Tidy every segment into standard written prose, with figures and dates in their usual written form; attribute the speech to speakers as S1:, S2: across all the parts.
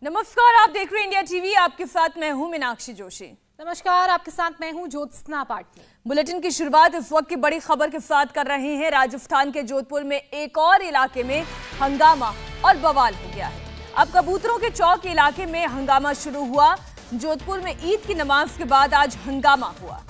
S1: नमस्कार, आप देख रहे हैं इंडिया टीवी। आपके साथ मैं हूं मीनाक्षी जोशी।
S2: नमस्कार, आपके साथ मैं हूं ज्योत्सना पाटनी।
S1: बुलेटिन की शुरुआत इस वक्त की बड़ी खबर के साथ कर रहे हैं। राजस्थान के जोधपुर में एक और इलाके में हंगामा और बवाल हो गया है। अब कबूतरों के चौक इलाके में हंगामा शुरू हुआ। जोधपुर में ईद की नमाज के बाद आज हंगामा हुआ।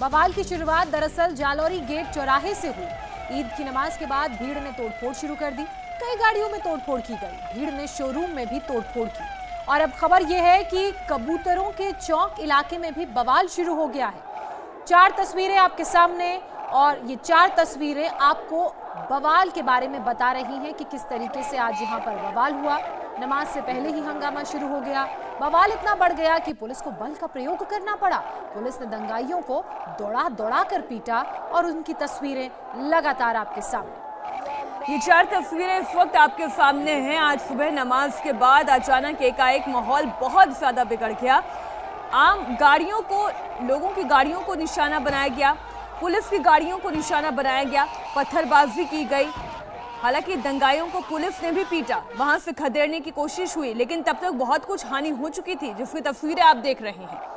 S2: बवाल की शुरुआत दरअसल जालौरी गेट चौराहे से हुई। ईद की नमाज के बाद भीड़ ने तोड़फोड़ शुरू कर दी। कई गाड़ियों में तोड़फोड़ की गई। भीड़ ने शोरूम में भी तोड़फोड़ की। और अब खबर यह है कि कबूतरों के चौक इलाके में भी बवाल शुरू हो गया है। 4 तस्वीरें आपके सामने, और ये 4 तस्वीरें आपको बवाल के बारे में बता रही हैं कि किस तरीके से आज यहाँ पर बवाल हुआ। नमाज से पहले ही हंगामा शुरू हो गया। बवाल इतना बढ़ गया कि पुलिस को बल का प्रयोग करना पड़ा। पुलिस ने दंगाइयों को दौड़ा दौड़ा कर पीटा और उनकी तस्वीरें लगातार आपके सामने।
S1: ये 4 तस्वीरें इस वक्त आपके सामने हैं। आज सुबह नमाज के बाद अचानक एकाएक माहौल बहुत ज्यादा बिगड़ गया। आम गाड़ियों को, लोगों की गाड़ियों को निशाना बनाया गया, पुलिस की गाड़ियों को निशाना बनाया गया, पत्थरबाजी की गई। हालांकि दंगाइयों को पुलिस ने भी पीटा, वहां से खदेड़ने की कोशिश हुई, लेकिन तब तक बहुत कुछ हानि हो चुकी थी, जिसकी तस्वीरें आप देख रहे हैं।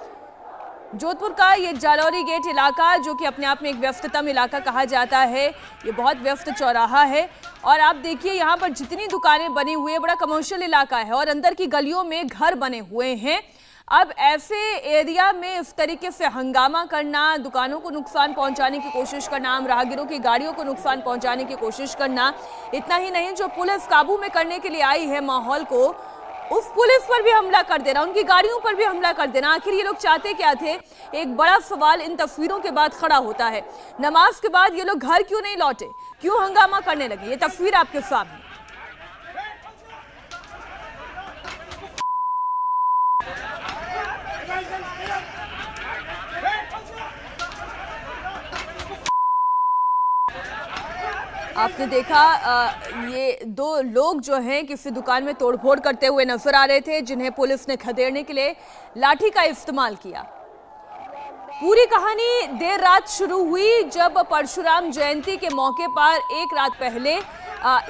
S1: जोधपुर का ये जालौरी गेट इलाका, जो कि अपने आप में एक व्यस्ततम इलाका कहा जाता है, ये बहुत व्यस्त चौराहा है। और आप देखिए यहाँ पर जितनी दुकानें बनी हुई है, बड़ा कमर्शियल इलाका है और अंदर की गलियों में घर बने हुए हैं। अब ऐसे एरिया में इस तरीके से हंगामा करना, दुकानों को नुकसान पहुंचाने की कोशिश करना, आम राहगीरों की गाड़ियों को नुकसान पहुंचाने की कोशिश करना, इतना ही नहीं, जो पुलिस काबू में करने के लिए आई है माहौल को, उस पुलिस पर भी हमला कर देना, उनकी गाड़ियों पर भी हमला कर देना। आखिर ये लोग चाहते क्या थे? एक बड़ा सवाल इन तस्वीरों के बाद खड़ा होता है। नमाज के बाद ये लोग घर क्यों नहीं लौटे, क्यों हंगामा करने लगे? ये तस्वीर आपके सामने। आपने देखा ये 2 लोग जो हैं किसी दुकान में तोड़फोड़ करते हुए नजर आ रहे थे, जिन्हें पुलिस ने खदेड़ने के लिए लाठी का इस्तेमाल किया। पूरी कहानी देर रात शुरू हुई, जब परशुराम जयंती के मौके पर एक रात पहले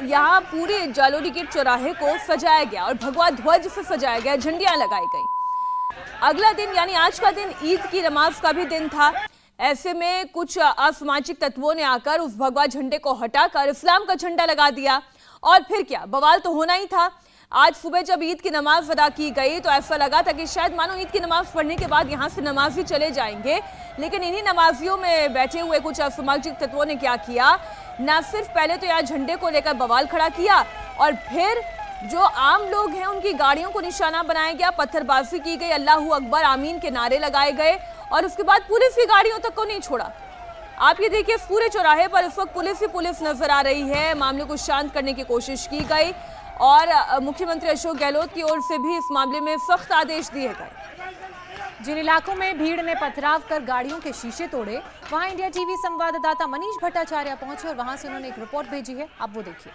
S1: यहाँ पूरे जालौरी गेट चौराहे को सजाया गया और भगवा ध्वज से सजाया गया, झंडियां लगाई गई। अगला दिन यानी आज का दिन ईद की नमाज का भी दिन था। ऐसे में कुछ असामाजिक तत्वों ने आकर उस भगवा झंडे को हटाकर इस्लाम का झंडा लगा दिया। और फिर क्या, बवाल तो होना ही था। आज सुबह जब ईद की नमाज अदा की गई तो ऐसा लगा था कि शायद मानो ईद की नमाज पढ़ने के बाद यहाँ से नमाजी चले जाएंगे, लेकिन इन्हीं नमाजियों में बैठे हुए कुछ असामाजिक तत्वों ने क्या किया, न सिर्फ पहले तो यहाँ झंडे को लेकर बवाल खड़ा किया, और फिर जो आम लोग हैं उनकी गाड़ियों को निशाना बनाया गया, पत्थरबाजी की गई, अल्लाहू अकबर आमीन के नारे लगाए गए, और उसके बाद पुलिस की गाड़ियों तक को नहीं छोड़ा। आप ये देखिए, पूरे चौराहे पर इस वक्त पुलिस ही पुलिस नजर आ रही है। मामले को शांत करने की कोशिश की गई और मुख्यमंत्री अशोक गहलोत की ओर से भी इस मामले में सख्त आदेश दिए गए।
S2: जिन इलाकों में भीड़ ने पथराव कर गाड़ियों के शीशे तोड़े, वहां इंडिया टीवी संवाददाता मनीष भट्टाचार्य पहुंचे और वहां से उन्होंने एक रिपोर्ट भेजी है, आप वो देखिए।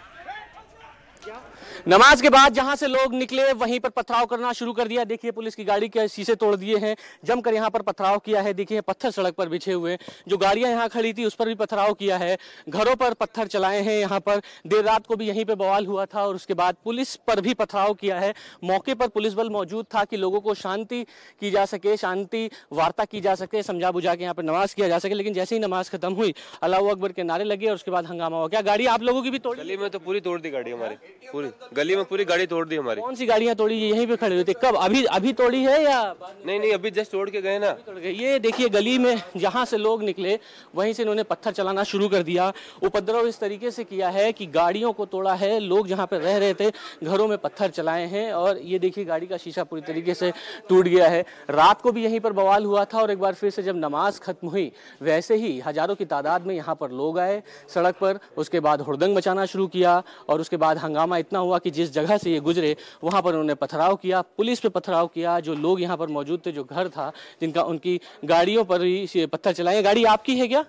S3: नमाज के बाद जहां से लोग निकले वहीं पर पथराव करना शुरू कर दिया। देखिए, पुलिस की गाड़ी के शीशे तोड़ दिए हैं, जमकर यहां पर पथराव किया है। देखिए, पत्थर सड़क पर बिछे हुए, जो गाड़ियां यहां खड़ी थी उस पर भी पथराव किया है, घरों पर पत्थर चलाए हैं। यहां पर देर रात को भी यहीं पे बवाल हुआ था और उसके बाद पुलिस पर भी पथराव किया है। मौके पर पुलिस बल मौजूद था कि लोगों को शांति की जा सके, शांति वार्ता की जा सके, समझा बुझा के यहाँ पर नमाज किया जा सके। लेकिन जैसे ही नमाज खत्म हुई, अल्लाहू अकबर के नारे लगे और उसके बाद हंगामा हुआ। क्या गाड़ी आप लोगों की भी तोड़ी?
S4: गली में तो पूरी तोड़ दी गाड़ी हमारी, पूरी गली में पूरी गाड़ी तोड़ दी हमारी।
S3: कौन सी गाड़ियां तोड़ी? यहीं पे खड़ी हुई थी। कब? अभी तोड़ी है या
S4: नहीं, अभी जस्ट तोड़ के गए ना।
S3: ये देखिए, गली में जहां से लोग निकले वहीं से इन्होंने पत्थर चलाना शुरू कर दिया। उपद्रव इस तरीके से किया है कि गाड़ियों को तोड़ा है, लोग जहां पे रह रहे थे घरों में पत्थर चलाए हैं और ये देखिए गाड़ी का शीशा पूरी तरीके से टूट गया है। रात को भी यहीं पर बवाल हुआ था और एक बार फिर से जब नमाज खत्म हुई वैसे ही हजारों की तादाद में यहाँ पर लोग आए सड़क पर। उसके बाद हुड़दंग मचाना शुरू किया और उसके बाद हंगामा इतना हुआ कि जिस जगह से ये गुजरे वहां पर उन्होंने पथराव किया, पुलिस पे पथराव किया। जो लोग यहाँ पर मौजूद थे, जो घर था, जिनका उनकी गाड़ियों पर ही पत्थर चलाए। गाड़ी आपकी है क्या?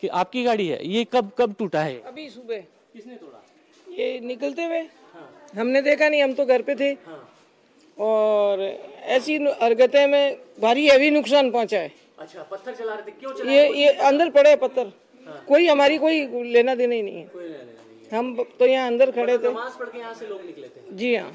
S3: कि आपकी गाड़ी है? ये कब टूटा है?
S5: अभी सुबह।
S3: किसने तोड़ा?
S5: ये निकलते हुए हमने देखा नहीं, हम तो घर पे थे। और ऐसी हरकतें में भारी हैवी नुकसान पहुंचा है।
S3: अच्छा, पत्थर चला रहे थे, क्यों चला?
S5: ये अंदर पड़े पत्थर, कोई हमारी कोई लेना देना ही नहीं है। हम तो यहाँ अंदर खड़े थे।
S3: नमाज पढ़ के यहाँ से लोग निकले थे?
S5: जी हाँ।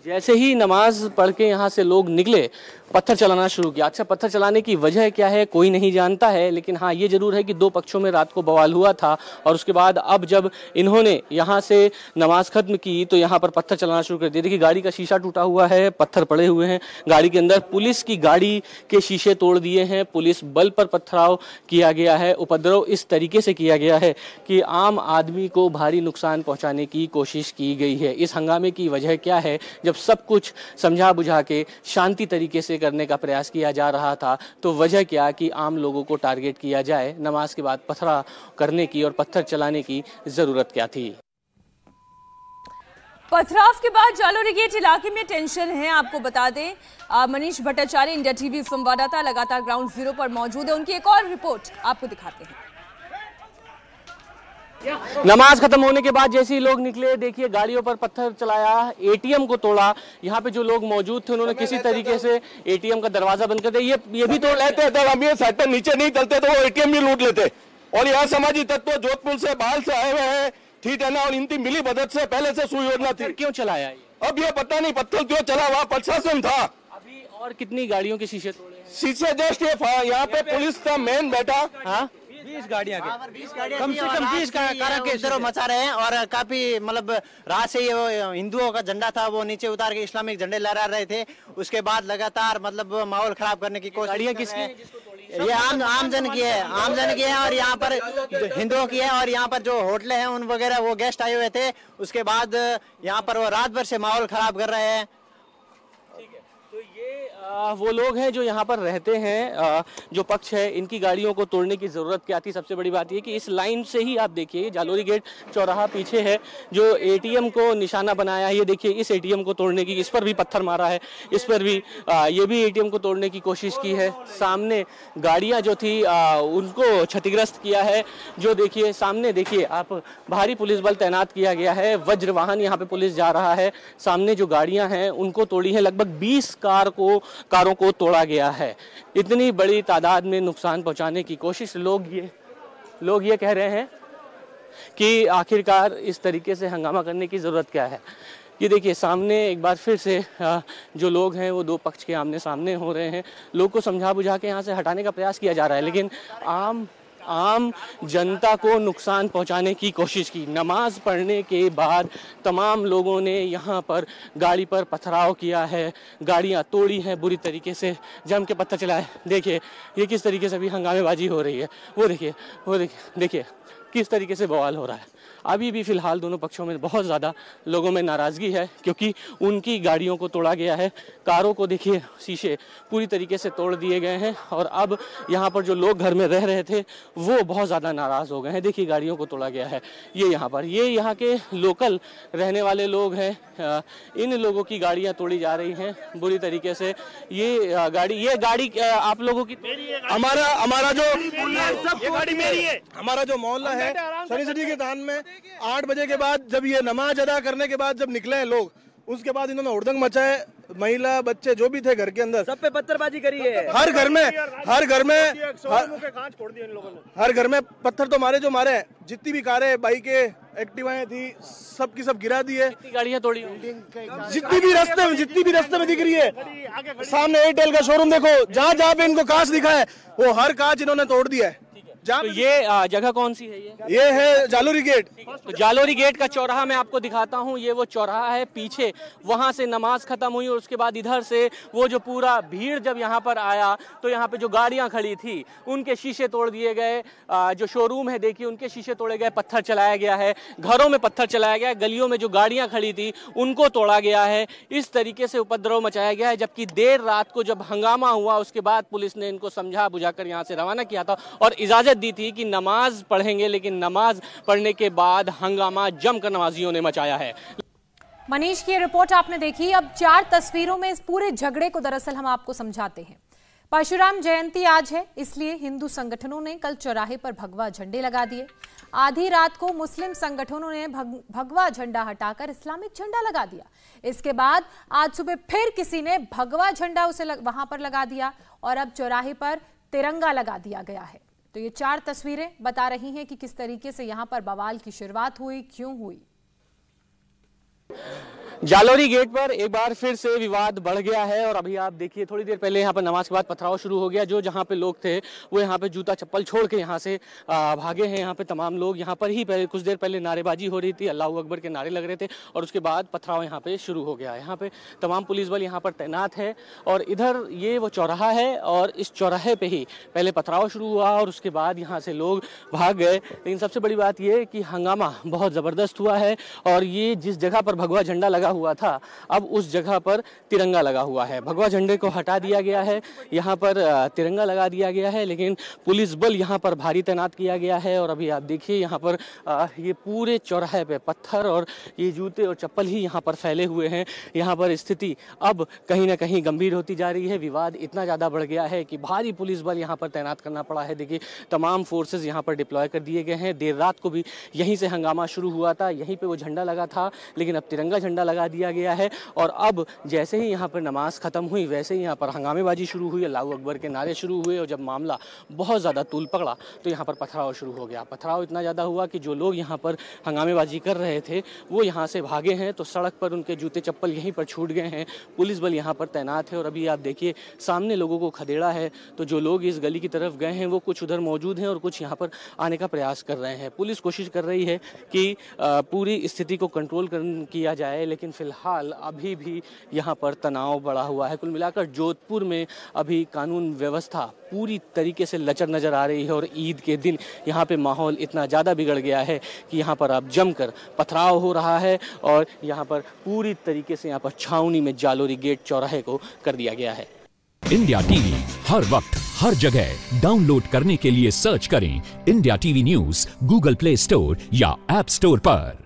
S3: जैसे ही नमाज पढ़ के यहाँ से लोग निकले, पत्थर चलाना शुरू किया। अच्छा, पत्थर चलाने की वजह क्या है कोई नहीं जानता है, लेकिन हाँ ये जरूर है कि दो पक्षों में रात को बवाल हुआ था और उसके बाद अब जब इन्होंने यहाँ से नमाज खत्म की तो यहाँ पर पत्थर चलाना शुरू कर दिया। देखिए गाड़ी का शीशा टूटा हुआ है, पत्थर पड़े हुए हैं गाड़ी के अंदर, पुलिस की गाड़ी के शीशे तोड़ दिए हैं, पुलिस बल पर पथराव किया गया है। उपद्रव इस तरीके से किया गया है कि आम आदमी को भारी नुकसान पहुंचाने की कोशिश की गई है। इस हंगामे की वजह क्या है? जब सब कुछ समझा बुझा के शांति तरीके से करने का प्रयास किया जा रहा था तो वजह क्या कि आम लोगों को टारगेट किया जाए, नमाज के बाद पथराव करने की और पत्थर चलाने की जरूरत क्या थी?
S1: पथराव के बाद जालोरी गेट इलाके में टेंशन है। आपको बता दें, मनीष भट्टाचार्य इंडिया टीवी संवाददाता लगातार ग्राउंड जीरो पर मौजूद है, उनकी एक और रिपोर्ट आपको दिखाते हैं।
S3: नमाज खत्म होने के बाद जैसे ही लोग निकले, देखिए गाड़ियों पर पत्थर चलाया, एटीएम को तोड़ा। यहाँ पे जो लोग मौजूद थे उन्होंने किसी तरीके से एटीएम का दरवाजा बंद कर दिया। ये भी तोड़ लेते
S6: हैं, हम ये साइड पर नीचे नहीं चलते तो वो एटीएम भी लूट लेते। और यहाँ समाजी तत्व जोधपुर से बाहर से आए हुए हैं, ठीक है ना, और इनकी मिली मदद से पहले से सुयोजना थी।
S3: क्यों चलाया ये?
S6: अब ये पता नहीं पत्थर क्यों चला, वहाँ प्रशासन था।
S3: अभी और कितनी गाड़ियों के शीशे तोड़े?
S6: शीशे जस्ट यहाँ पे पुलिस का मैन बैठा।
S7: हाँ 20 गाड़ियाँ कम से कम 20 कारक के उपद्रव मचा रहे हैं। और काफी मतलब रात से ये हिंदुओं का झंडा था वो नीचे उतार के इस्लामिक झंडे लहरा रहे थे। उसके बाद लगातार मतलब माहौल खराब करने की कोशिश।
S3: गाड़ियाँ किसकी?
S7: ये आमजन की है, आमजन की है। और यहाँ पर हिंदुओं की है। और यहाँ पर जो होटलें हैं उन वगैरह वो गेस्ट आए हुए थे। उसके बाद यहाँ पर वो रात भर से माहौल खराब कर रहे हैं।
S3: वो लोग हैं जो यहाँ पर रहते हैं, जो पक्ष है, इनकी गाड़ियों को तोड़ने की जरूरत क्या थी? सबसे बड़ी बात ये कि इस लाइन से ही आप देखिए जालोरी गेट चौराहा पीछे है, जो एटीएम को निशाना बनाया है। ये देखिए इस एटीएम को तोड़ने की, इस पर भी पत्थर मारा है, इस पर भी ये भी एटीएम को तोड़ने की कोशिश की है। सामने गाड़ियाँ जो थी उनको क्षतिग्रस्त किया है। जो देखिए सामने देखिए आप, भारी पुलिस बल तैनात किया गया है, वज्र वाहन यहाँ पे पुलिस जा रहा है। सामने जो गाड़ियाँ हैं उनको तोड़ी है, लगभग 20 कारों को तोड़ा गया है। इतनी बड़ी तादाद में नुकसान पहुंचाने की कोशिश। लोग ये कह रहे हैं कि आखिरकार इस तरीके से हंगामा करने की ज़रूरत क्या है? ये देखिए सामने एक बार फिर से जो लोग हैं वो दो पक्ष के आमने सामने हो रहे हैं। लोग को समझा बुझा के यहाँ से हटाने का प्रयास किया जा रहा है, लेकिन आम जनता को नुकसान पहुंचाने की कोशिश की। नमाज पढ़ने के बाद तमाम लोगों ने यहाँ पर गाड़ी पर पथराव किया है, गाड़ियाँ तोड़ी हैं, बुरी तरीके से जम के पत्थर चलाए। देखिए ये किस तरीके से भी हंगामेबाजी हो रही है। वो देखिए किस तरीके से बवाल हो रहा है। अभी भी फिलहाल दोनों पक्षों में बहुत ज़्यादा लोगों में नाराज़गी है क्योंकि उनकी गाड़ियों को तोड़ा गया है। कारों को देखिए शीशे पूरी तरीके से तोड़ दिए गए हैं और अब यहाँ पर जो लोग घर में रह रहे थे वो बहुत ज़्यादा नाराज़ हो गए हैं। देखिए गाड़ियों को तोड़ा गया है। ये यहाँ के लोकल रहने वाले लोग हैं, इन लोगों की गाड़ियाँ तोड़ी जा रही हैं बुरी तरीके से। ये गाड़ी आप लोगों की?
S6: हमारा जो मोहल्ला है सनी सिटी के दान में 8 बजे के बाद जब ये नमाज अदा करने के बाद जब निकले हैं लोग, उसके बाद इन्होंने हुड़दंग मचाए। महिला बच्चे जो भी थे घर के अंदर, सब पे पत्थरबाजी करी है। हर घर में पत्थर तो मारे, जो मारे जितनी भी कारें, बाइकें, एक्टिवाएं थी, सब की सब गिरा दी है।
S3: गाड़ियां तोड़ी
S6: जितनी भी रास्ते में दिख रही है। सामने एयरटेल का शोरूम देखो, जहाँ पे इनको कांच दिखा है वो हर कांच इन्होंने तोड़ दिया है।
S3: तो ये जगह कौन सी है?
S6: ये है जालोरी गेट।
S3: तो जालोरी गेट का चौराहा मैं आपको दिखाता हूँ। ये वो चौराहा है, पीछे वहां से नमाज खत्म हुई और उसके बाद इधर से वो जो पूरा भीड़ जब यहाँ पर आया तो यहाँ पे जो गाड़ियां खड़ी थी उनके शीशे तोड़ दिए गए। जो शोरूम है देखिए उनके शीशे तोड़े गए, पत्थर चलाया गया है, घरों में पत्थर चलाया गया, गलियों में जो गाड़ियां खड़ी थी उनको तोड़ा गया है। इस तरीके से उपद्रव मचाया गया है। जबकि देर रात को जब हंगामा हुआ उसके बाद पुलिस ने इनको समझा बुझाकर यहाँ से रवाना किया था और इजाजत दी थी कि नमाज पढ़ेंगे, लेकिन नमाज पढ़ने के बाद हंगामा जमकर नमाजियों ने मचाया है।
S2: मनीष की रिपोर्ट आपने देखी। अब 4 तस्वीरों में इस पूरे झगड़े को दरअसल हम आपको समझाते हैं। परशुराम जयंती आज है, इसलिए हिंदू संगठनों ने कल चौराहे पर भगवा झंडे लगा दिए। आधी रात को मुस्लिम संगठनों ने भगवा झंडा हटाकर इस्लामिक झंडा लगा दिया। इसके बाद आज सुबह फिर किसी ने भगवा झंडा वहां पर लगा दिया और अब चौराहे पर तिरंगा लगा दिया गया है। तो ये 4 तस्वीरें बता रही हैं कि किस तरीके से यहां पर बवाल की शुरुआत हुई, क्यों हुई।
S3: जालोरी गेट पर एक बार फिर से विवाद बढ़ गया है और अभी आप देखिए थोड़ी देर पहले यहाँ पर नमाज के बाद पथराव शुरू हो गया। जो जहाँ पे लोग थे वो यहाँ पे जूता चप्पल छोड़ के यहाँ से भागे हैं। यहाँ पे तमाम लोग यहाँ पर ही कुछ देर पहले नारेबाजी हो रही थी, अल्लाह अकबर के नारे लग रहे थे और उसके बाद पथराव यहाँ पे शुरू हो गया। यहाँ पे तमाम पुलिस बल यहाँ पर तैनात है और इधर ये वो चौराहा है और इस चौराहे पे ही पहले पथराव शुरू हुआ और उसके बाद यहाँ से लोग भाग गए। लेकिन सबसे बड़ी बात ये कि हंगामा बहुत ज़बरदस्त हुआ है और ये जिस जगह पर भगवा झंडा लगा हुआ था अब उस जगह पर तिरंगा लगा हुआ है। भगवा झंडे को हटा दिया गया है, यहाँ पर तिरंगा लगा दिया गया है, लेकिन पुलिस बल यहाँ पर भारी तैनात किया गया है। और अभी आप देखिए यहाँ पर ये पूरे चौराहे पे पत्थर और ये जूते और चप्पल ही यहाँ पर फैले हुए हैं। यहाँ पर स्थिति अब कहीं ना कहीं गंभीर होती जा रही है। विवाद इतना ज़्यादा बढ़ गया है कि भारी पुलिस बल यहाँ पर तैनात करना पड़ा है। देखिए तमाम फोर्सेज यहाँ पर डिप्लॉय कर दिए गए हैं। देर रात को भी यहीं से हंगामा शुरू हुआ था, यहीं पे वो झंडा लगा था, लेकिन अब तिरंगा झंडा लगा दिया गया है। और अब जैसे ही यहाँ पर नमाज खत्म हुई वैसे ही यहाँ पर हंगामेबाजी शुरू हुई, अल्लाह अकबर के नारे शुरू हुए और जब मामला बहुत ज़्यादा तूल पकड़ा तो यहाँ पर पथराव शुरू हो गया। पथराव इतना ज़्यादा हुआ कि जो लोग यहाँ पर हंगामेबाजी कर रहे थे वो यहाँ से भागे हैं, तो सड़क पर उनके जूते चप्पल यहीं पर छूट गए हैं। पुलिस बल यहाँ पर तैनात है और अभी आप देखिए सामने लोगों को खदेड़ा है, तो जो लोग इस गली की तरफ गए हैं वो कुछ उधर मौजूद हैं और कुछ यहाँ पर आने का प्रयास कर रहे हैं। पुलिस कोशिश कर रही है कि पूरी स्थिति को कंट्रोल किया जाए, लेकिन फिलहाल अभी भी यहाँ पर तनाव बढ़ा हुआ है। कुल मिलाकर जोधपुर में अभी कानून व्यवस्था पूरी तरीके से लचर नजर आ रही है और ईद के दिन यहाँ पे माहौल इतना ज़्यादा बिगड़ गया है कि यहाँ पर अब जमकर पथराव हो रहा है और यहाँ पर पूरी तरीके से यहाँ पर छावनी में जालोरी गेट चौराहे को कर दिया गया है।
S8: इंडिया टीवी हर वक्त हर जगह डाउनलोड करने के लिए सर्च करें India TV news Google play store या ऐप स्टोर पर।